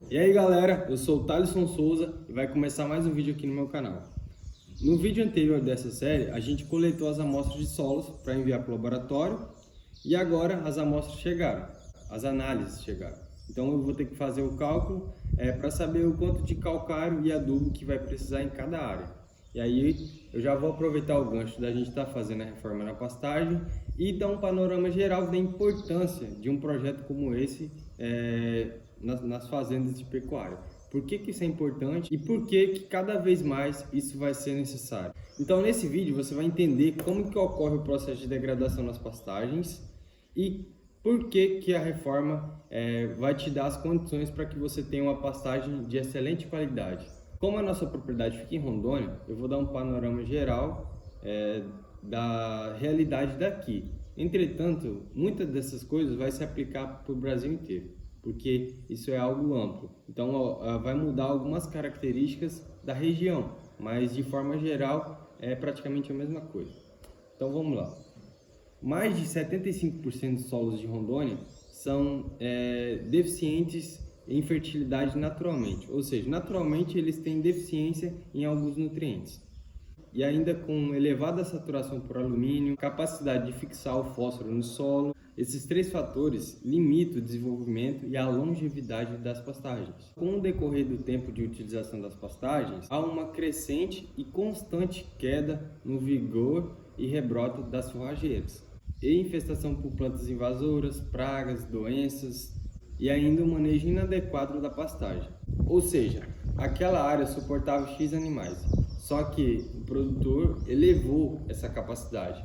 E aí galera, eu sou o Thalisson Souza e vai começar mais um vídeo aqui no meu canal. No vídeo anterior dessa série, a gente coletou as amostras de solos para enviar para o laboratório e agora as amostras chegaram, as análises chegaram. Então eu vou ter que fazer o cálculo para saber o quanto de calcário e adubo que vai precisar em cada área. E aí eu já vou aproveitar o gancho da gente estar fazendo a reforma na pastagem e dar um panorama geral da importância de um projeto como esse nas fazendas de pecuária. Por que isso é importante e por que cada vez mais isso vai ser necessário. Então nesse vídeo você vai entender como que ocorre o processo de degradação nas pastagens e por que a reforma vai te dar as condições para que você tenha uma pastagem de excelente qualidade. Como a nossa propriedade fica em Rondônia, eu vou dar um panorama geral da realidade daqui. Entretanto, muitas dessas coisas vai se aplicar para o Brasil inteiro, porque isso é algo amplo. Então, vai mudar algumas características da região, mas de forma geral é praticamente a mesma coisa. Então, vamos lá. Mais de 75% dos solos de Rondônia são deficientes em fertilidade naturalmente, ou seja, naturalmente eles têm deficiência em alguns nutrientes. E ainda com elevada saturação por alumínio, capacidade de fixar o fósforo no solo, esses três fatores limitam o desenvolvimento e a longevidade das pastagens. Com o decorrer do tempo de utilização das pastagens, há uma crescente e constante queda no vigor e rebrota das forrageiras, e infestação por plantas invasoras, pragas, doenças e ainda o manejo inadequado da pastagem. Ou seja, aquela área suportava X animais, só que o produtor elevou essa capacidade,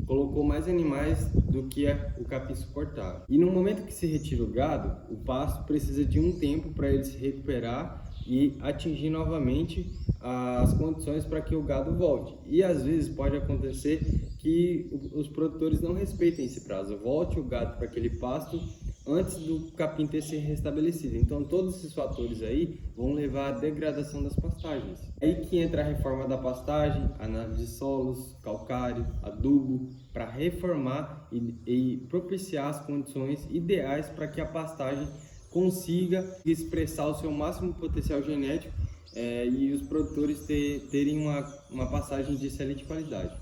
colocou mais animais do que o capim suportava. E no momento que se retira o gado, o pasto precisa de um tempo para ele se recuperar e atingir novamente as condições para que o gado volte. E às vezes pode acontecer que os produtores não respeitem esse prazo, volte o gado para aquele pasto antes do capim ter se restabelecido. Então todos esses fatores aí vão levar à degradação das pastagens. É aí que entra a reforma da pastagem, análise de solos, calcário, adubo, para reformar e propiciar as condições ideais para que a pastagem consiga expressar o seu máximo potencial genético e os produtores terem uma pastagem de excelente qualidade.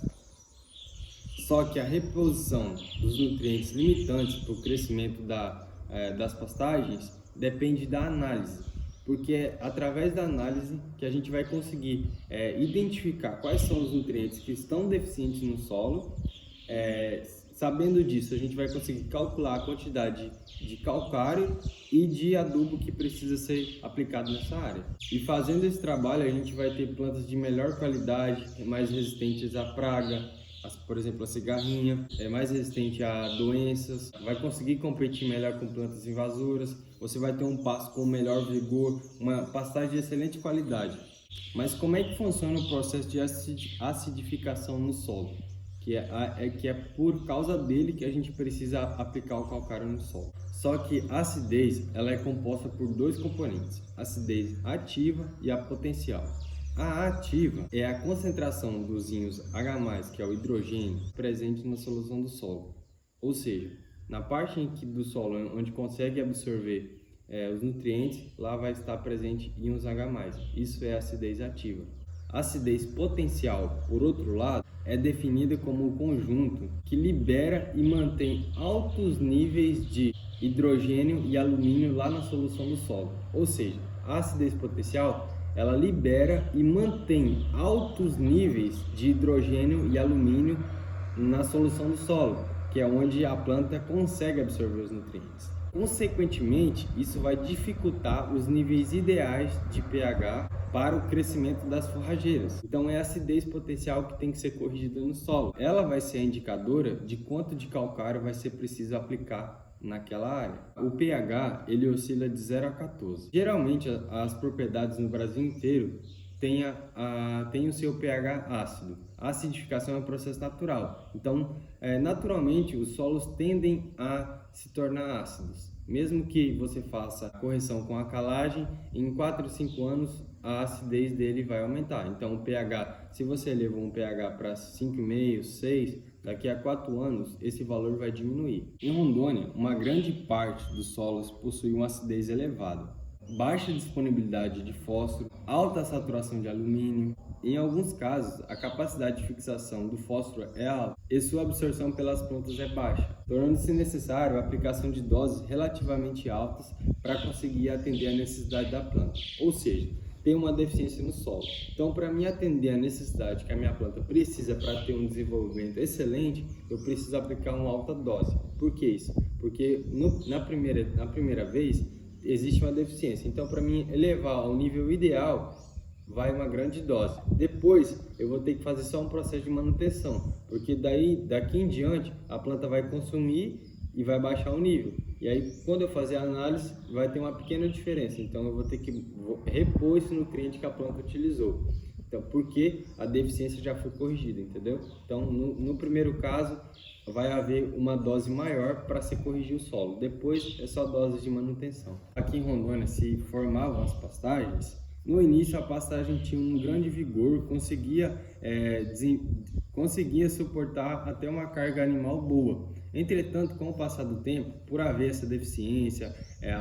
Só que a reposição dos nutrientes limitantes para o crescimento das pastagens depende da análise, porque é através da análise que a gente vai conseguir identificar quais são os nutrientes que estão deficientes no solo. Sabendo disso, a gente vai conseguir calcular a quantidade de calcário e de adubo que precisa ser aplicado nessa área. E fazendo esse trabalho, a gente vai ter plantas de melhor qualidade, mais resistentes à praga, por exemplo, a cigarrinha, mais resistente a doenças, vai conseguir competir melhor com plantas invasoras, você vai ter um pasto com melhor vigor, uma pastagem de excelente qualidade. Mas como é que funciona o processo de acidificação no solo? Que é por causa dele que a gente precisa aplicar o calcário no solo. Só que a acidez ela é composta por dois componentes, a acidez ativa e a potencial. A ativa é a concentração dos íons H+, que é o hidrogênio, presente na solução do solo. Ou seja, na parte do solo onde consegue absorver os nutrientes, lá vai estar presente íons H+. Isso é a acidez ativa. A acidez potencial, por outro lado, é definida como um conjunto que libera e mantém altos níveis de hidrogênio e alumínio lá na solução do solo. Ou seja, a acidez potencial ela libera e mantém altos níveis de hidrogênio e alumínio na solução do solo, que é onde a planta consegue absorver os nutrientes. Consequentemente, isso vai dificultar os níveis ideais de pH para o crescimento das forrageiras. Então é a acidez potencial que tem que ser corrigida no solo. Ela vai ser a indicadora de quanto de calcário vai ser preciso aplicar naquela área. O pH ele oscila de 0 a 14. Geralmente as propriedades no Brasil inteiro têm o seu pH ácido. A acidificação é um processo natural. Então, naturalmente os solos tendem a se tornar ácidos. Mesmo que você faça correção com a calagem, em 4 ou 5 anos a acidez dele vai aumentar. Então o pH, se você levou um pH para 5,5, 6, daqui a 4 anos esse valor vai diminuir. Em Rondônia, uma grande parte dos solos possui uma acidez elevada. baixa disponibilidade de fósforo, alta saturação de alumínio. Em alguns casos, a capacidade de fixação do fósforo é alta e sua absorção pelas plantas é baixa, tornando-se necessário a aplicação de doses relativamente altas para conseguir atender a necessidade da planta. Ou seja, tem uma deficiência no solo. Então, para mim atender a necessidade que a minha planta precisa para ter um desenvolvimento excelente, eu preciso aplicar uma alta dose. Por que isso? Porque na primeira vez existe uma deficiência. Então, para mim elevar ao nível ideal, vai uma grande dose. Depois, eu vou ter que fazer só um processo de manutenção, porque daqui em diante, a planta vai consumir e vai baixar o nível. E aí, quando eu fazer a análise, vai ter uma pequena diferença. Então, eu vou ter que repor esse nutriente que a planta utilizou. Então, porque a deficiência já foi corrigida, entendeu? Então, no primeiro caso, vai haver uma dose maior para se corrigir o solo. Depois, é só dose de manutenção. Aqui em Rondônia, se formavam as pastagens. No início, a pastagem tinha um grande vigor, conseguia suportar até uma carga animal boa. Entretanto, com o passar do tempo, por haver essa deficiência,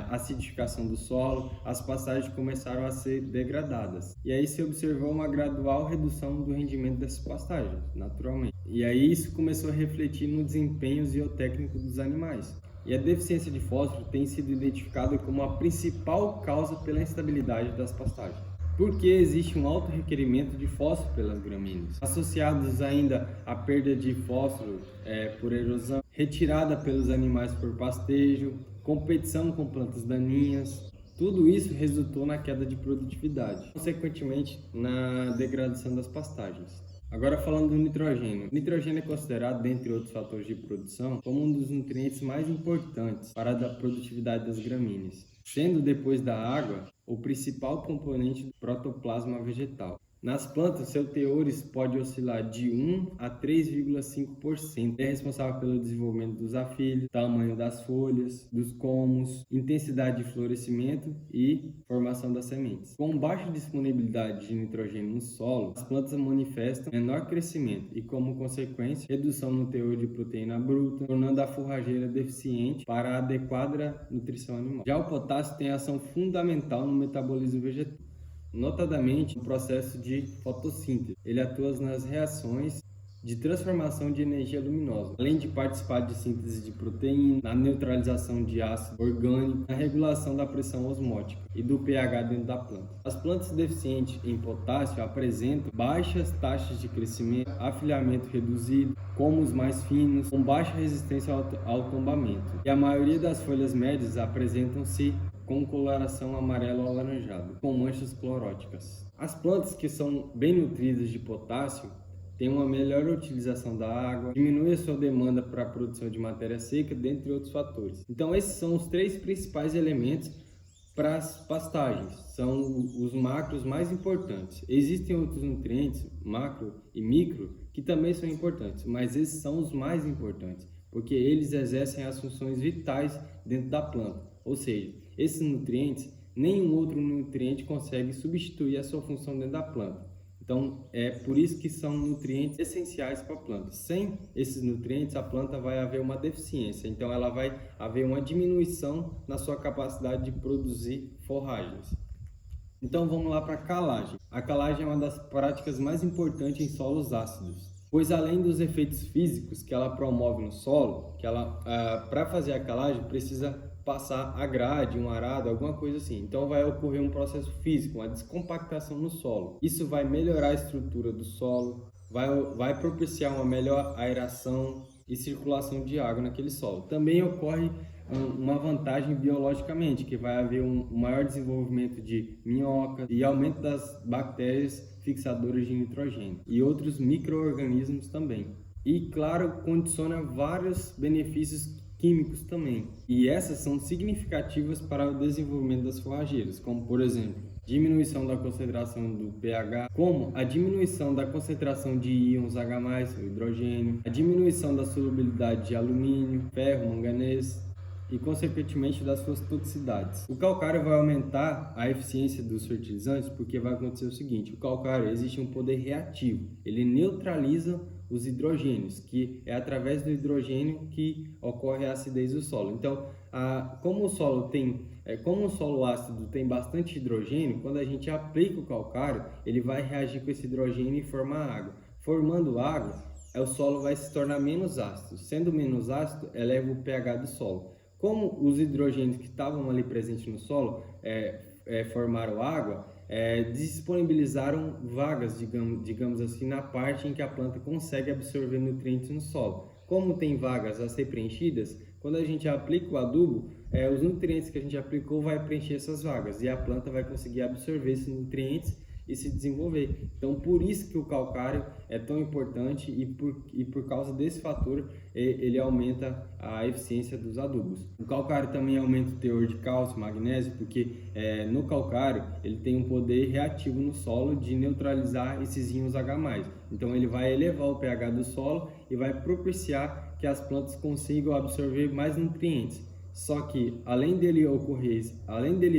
acidificação do solo, as pastagens começaram a ser degradadas. E aí se observou uma gradual redução do rendimento dessas pastagens, naturalmente. E aí isso começou a refletir no desempenho zootécnico dos animais. E a deficiência de fósforo tem sido identificada como a principal causa pela instabilidade das pastagens, porque existe um alto requerimento de fósforo pelas gramíneas, associados ainda à perda de fósforo por erosão, retirada pelos animais por pastejo, competição com plantas daninhas. Tudo isso resultou na queda de produtividade, consequentemente na degradação das pastagens. Agora falando do nitrogênio. O nitrogênio é considerado, dentre outros fatores de produção, como um dos nutrientes mais importantes para a produtividade das gramíneas, sendo depois da água o principal componente do protoplasma vegetal. Nas plantas, seus teores pode oscilar de 1 a 3,5%. É responsável pelo desenvolvimento dos afilhos, tamanho das folhas, dos colmos, intensidade de florescimento e formação das sementes. Com baixa disponibilidade de nitrogênio no solo, as plantas manifestam menor crescimento e, como consequência, redução no teor de proteína bruta, tornando a forrageira deficiente para a adequada nutrição animal. Já o potássio tem ação fundamental no metabolismo vegetal, notadamente no processo de fotossíntese. Ele atua nas reações de transformação de energia luminosa, além de participar de síntese de proteína, na neutralização de ácido orgânico, na regulação da pressão osmótica e do pH dentro da planta. As plantas deficientes em potássio apresentam baixas taxas de crescimento, afilhamento reduzido, colmos mais finos, com baixa resistência ao tombamento. E a maioria das folhas médias apresentam-se com coloração amarelo alaranjado, com manchas cloróticas. As plantas que são bem nutridas de potássio têm uma melhor utilização da água, diminui a sua demanda para a produção de matéria seca, dentre outros fatores. Então esses são os 3 principais elementos para as pastagens, são os macros mais importantes. Existem outros nutrientes, macro e micro, que também são importantes, mas esses são os mais importantes, porque eles exercem as funções vitais dentro da planta, ou seja, esses nutrientes, nenhum outro nutriente consegue substituir a sua função dentro da planta. Então, é por isso que são nutrientes essenciais para a planta. Sem esses nutrientes, a planta vai haver uma deficiência. Então, ela vai haver uma diminuição na sua capacidade de produzir forragens. Então, vamos lá para a calagem. A calagem é uma das práticas mais importantes em solos ácidos, pois além dos efeitos físicos que ela promove no solo, para fazer a calagem precisa passar a grade, um arado, alguma coisa assim. Então vai ocorrer um processo físico, uma descompactação no solo. Isso vai melhorar a estrutura do solo, vai propiciar uma melhor aeração e circulação de água naquele solo. Também ocorre uma vantagem biologicamente, que vai haver um maior desenvolvimento de minhocas e aumento das bactérias fixadoras de nitrogênio e outros micro-organismos também. E claro, condiciona vários benefícios químicos também. E essas são significativas para o desenvolvimento das forrageiras, como por exemplo, diminuição da concentração do pH, como a diminuição da concentração de íons H+, o hidrogênio, a diminuição da solubilidade de alumínio, ferro, manganês e consequentemente das suas toxicidades. O calcário vai aumentar a eficiência dos fertilizantes porque vai acontecer o seguinte: o calcário existe um poder reativo, ele neutraliza os hidrogênios, que é através do hidrogênio que ocorre a acidez do solo. Então, como o solo tem como o solo ácido tem bastante hidrogênio, quando a gente aplica o calcário, ele vai reagir com esse hidrogênio e formar água. Formando água, o solo vai se tornar menos ácido. Sendo menos ácido, eleva o pH do solo. Como os hidrogênios que estavam ali presentes no solo formaram água, disponibilizaram vagas, digamos assim, na parte em que a planta consegue absorver nutrientes no solo. Como tem vagas a ser preenchidas, quando a gente aplica o adubo, os nutrientes que a gente aplicou vai preencher essas vagas e a planta vai conseguir absorver esses nutrientes e se desenvolver. Então, por isso que o calcário é tão importante e por causa desse fator, ele aumenta a eficiência dos adubos. O calcário também aumenta o teor de cálcio e magnésio, porque no calcário ele tem um poder reativo no solo de neutralizar esses íons H+. Então, ele vai elevar o pH do solo e vai propiciar que as plantas consigam absorver mais nutrientes. Só que, além dele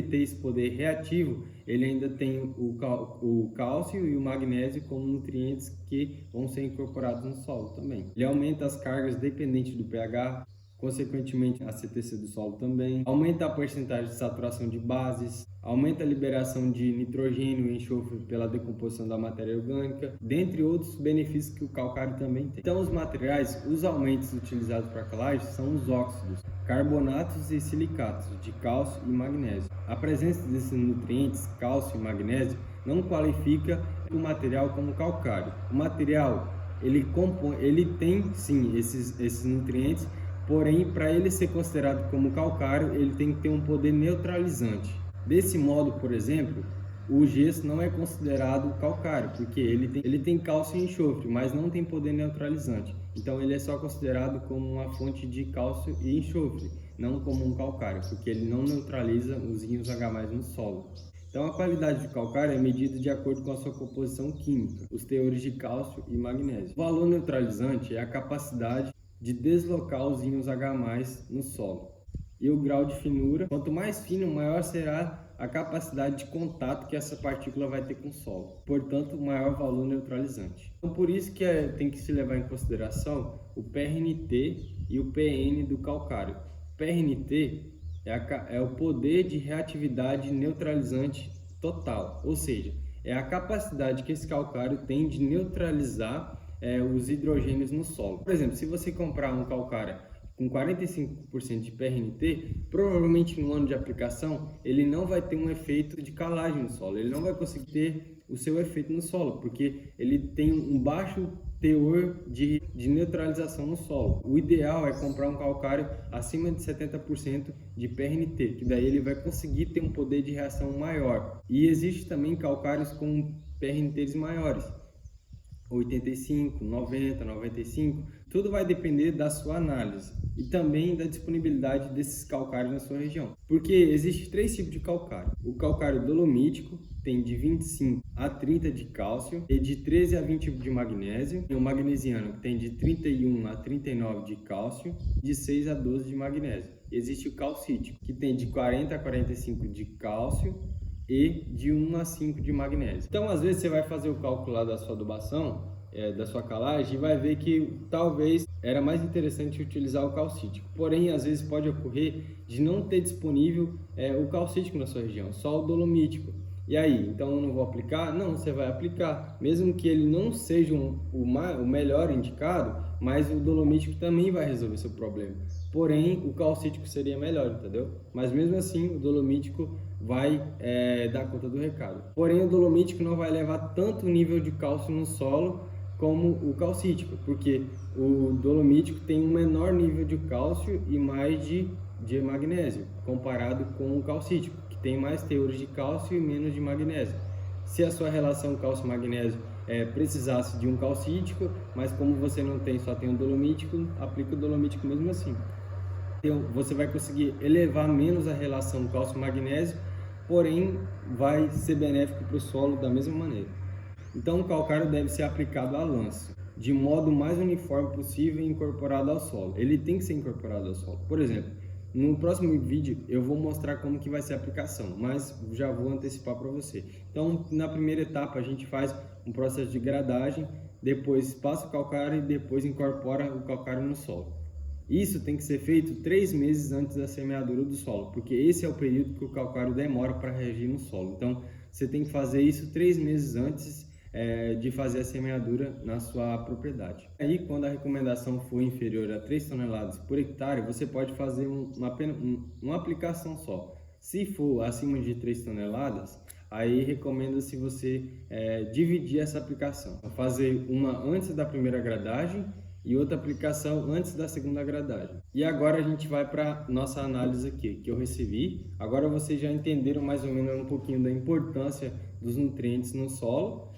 ter esse poder reativo, ele ainda tem o cálcio e o magnésio como nutrientes que vão ser incorporados no solo também. Ele aumenta as cargas dependentes do pH, consequentemente a CTC do solo também, aumenta a porcentagem de saturação de bases, aumenta a liberação de nitrogênio e enxofre pela decomposição da matéria orgânica, dentre outros benefícios que o calcário também tem. Então, os materiais usualmente utilizados para calagem são os óxidos, carbonatos e silicatos de cálcio e magnésio. A presença desses nutrientes, cálcio e magnésio, não qualifica o material como calcário. O material, ele tem sim esses nutrientes, porém, para ele ser considerado como calcário, ele tem que ter um poder neutralizante. Desse modo, por exemplo, o gesso não é considerado calcário, porque ele tem cálcio e enxofre, mas não tem poder neutralizante. Então, ele é só considerado como uma fonte de cálcio e enxofre, não como um calcário, porque ele não neutraliza os íons H+ no solo. Então, a qualidade de calcário é medida de acordo com a sua composição química, os teores de cálcio e magnésio. O valor neutralizante é a capacidade de deslocar os íons H+ no solo. E o grau de finura, quanto mais fino, maior será a capacidade de contato que essa partícula vai ter com o solo. Portanto, maior valor neutralizante. Então, por isso que tem que se levar em consideração o PRNT e o PN do calcário. PRNT é o poder de reatividade neutralizante total, ou seja, é a capacidade que esse calcário tem de neutralizar os hidrogênios no solo. Por exemplo, se você comprar um calcário com 45% de PRNT, provavelmente no ano de aplicação ele não vai ter um efeito de calagem no solo, ele não vai conseguir ter o seu efeito no solo, porque ele tem um baixo teor de neutralização no solo. O ideal é comprar um calcário acima de 70% de PRNT, que daí ele vai conseguir ter um poder de reação maior. E existe também calcários com PRNTs maiores, 85, 90, 95, tudo vai depender da sua análise e também da disponibilidade desses calcários na sua região. Porque existe 3 tipos de calcário. O calcário dolomítico tem de 25 a 30 de cálcio e de 13 a 20 de magnésio. E o magnesiano tem de 31 a 39 de cálcio, de 6 a 12 de magnésio. Existe o calcítico, que tem de 40 a 45 de cálcio e de 1 a 5 de magnésio. Então, às vezes, você vai fazer o cálculo lá da sua adubação, da sua calagem, e vai ver que talvez era mais interessante utilizar o calcítico. Porém, às vezes pode ocorrer de não ter disponível o calcítico na sua região, só o dolomítico. E aí, então eu não vou aplicar? Não, você vai aplicar. Mesmo que ele não seja o melhor indicado, mas o dolomítico também vai resolver seu problema. Porém, o calcítico seria melhor, entendeu? Mas mesmo assim, o dolomítico vai dar conta do recado. Porém, o dolomítico não vai levar tanto nível de cálcio no solo como o calcítico, porque o dolomítico tem um menor nível de cálcio e mais de magnésio, comparado com o calcítico, que tem mais teores de cálcio e menos de magnésio. Se a sua relação cálcio-magnésio precisasse de um calcítico, mas como você não tem, só tem um dolomítico, aplica o dolomítico mesmo assim. Então, você vai conseguir elevar menos a relação cálcio-magnésio, porém vai ser benéfico para o solo da mesma maneira. Então, o calcário deve ser aplicado a lanço, de modo mais uniforme possível e incorporado ao solo. Ele tem que ser incorporado ao solo. Por exemplo, no próximo vídeo eu vou mostrar como que vai ser a aplicação, mas já vou antecipar para você. Então, na primeira etapa a gente faz um processo de gradagem, depois passa o calcário e depois incorpora o calcário no solo. Isso tem que ser feito 3 meses antes da semeadura do solo, porque esse é o período que o calcário demora para reagir no solo. Então, você tem que fazer isso 3 meses antes de fazer a semeadura na sua propriedade. Aí, quando a recomendação for inferior a 3 toneladas por hectare, você pode fazer uma aplicação só. Se for acima de 3 toneladas, aí recomenda-se você dividir essa aplicação. Fazer uma antes da primeira gradagem e outra aplicação antes da segunda gradagem. E agora a gente vai para nossa análise aqui, que eu recebi. Agora vocês já entenderam mais ou menos um pouquinho da importância dos nutrientes no solo.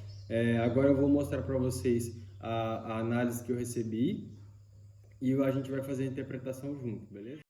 Agora eu vou mostrar para vocês a análise que eu recebi e a gente vai fazer a interpretação junto, beleza?